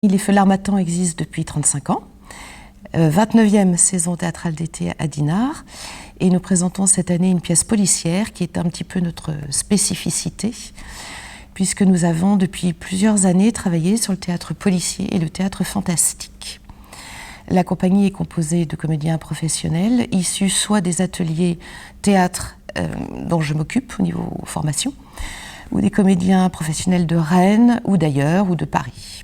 Les Feux l'Harmattan existe depuis 35 ans. 29e saison théâtrale d'été à Dinard. Et nous présentons cette année une pièce policière qui est un petit peu notre spécificité, puisque nous avons depuis plusieurs années travaillé sur le théâtre policier et le théâtre fantastique. La compagnie est composée de comédiens professionnels, issus soit des ateliers théâtre dont je m'occupe au niveau formation, ou des comédiens professionnels de Rennes, ou d'ailleurs, ou de Paris.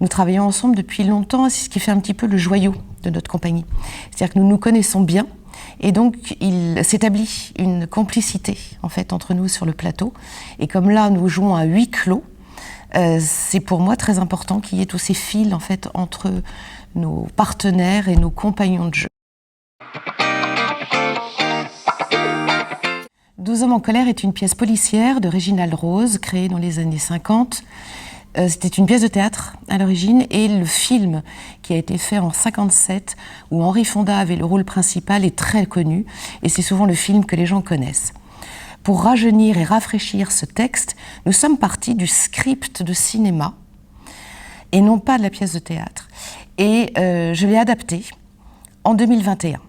Nous travaillons ensemble depuis longtemps, c'est ce qui fait un petit peu le joyau de notre compagnie. C'est-à-dire que nous nous connaissons bien, et donc il s'établit une complicité en fait entre nous sur le plateau. Et comme là nous jouons à huis clos, c'est pour moi très important qu'il y ait tous ces fils en fait entre nos partenaires et nos compagnons de jeu. 12 hommes en colère est une pièce policière de Réginald Rose, créée dans les années 50. C'était une pièce de théâtre à l'origine, et le film qui a été fait en 57, où Henri Fonda avait le rôle principal, est très connu, et c'est souvent le film que les gens connaissent. Pour rajeunir et rafraîchir ce texte, nous sommes partis du script de cinéma, et non pas de la pièce de théâtre. Et je l'ai adapté en 2021.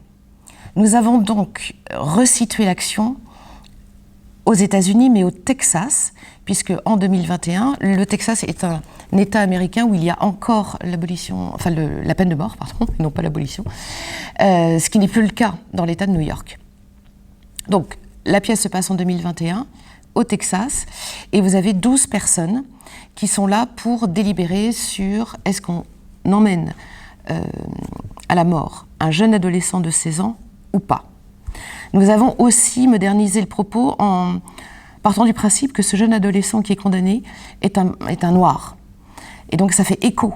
Nous avons donc resitué l'action aux États-Unis, mais au Texas, puisque en 2021, le Texas est un État américain où il y a encore l'abolition, enfin la peine de mort, pardon, non pas l'abolition, ce qui n'est plus le cas dans l'État de New York. Donc, la pièce se passe en 2021 au Texas, et vous avez 12 personnes qui sont là pour délibérer sur est-ce qu'on emmène à la mort un jeune adolescent de 16 ans ou pas. Nous avons aussi modernisé le propos en partant du principe que ce jeune adolescent qui est condamné est un noir. Et donc ça fait écho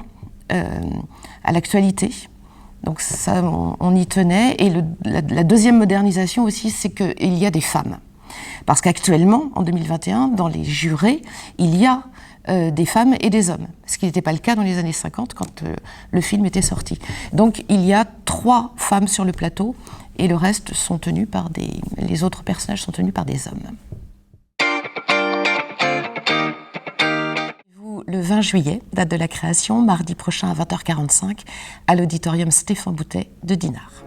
à l'actualité. Donc ça, on y tenait. Et la deuxième modernisation aussi, c'est qu'il y a des femmes. Parce qu'actuellement, en 2021, dans les jurés, il y a des femmes et des hommes, ce qui n'était pas le cas dans les années 50 quand le film était sorti. Donc il y a 3 femmes sur le plateau, et le reste sont tenus par les autres personnages sont tenus par des hommes. Le 20 juillet, date de la création, mardi prochain à 20h45, à l'auditorium Stéphane Boutet de Dinard.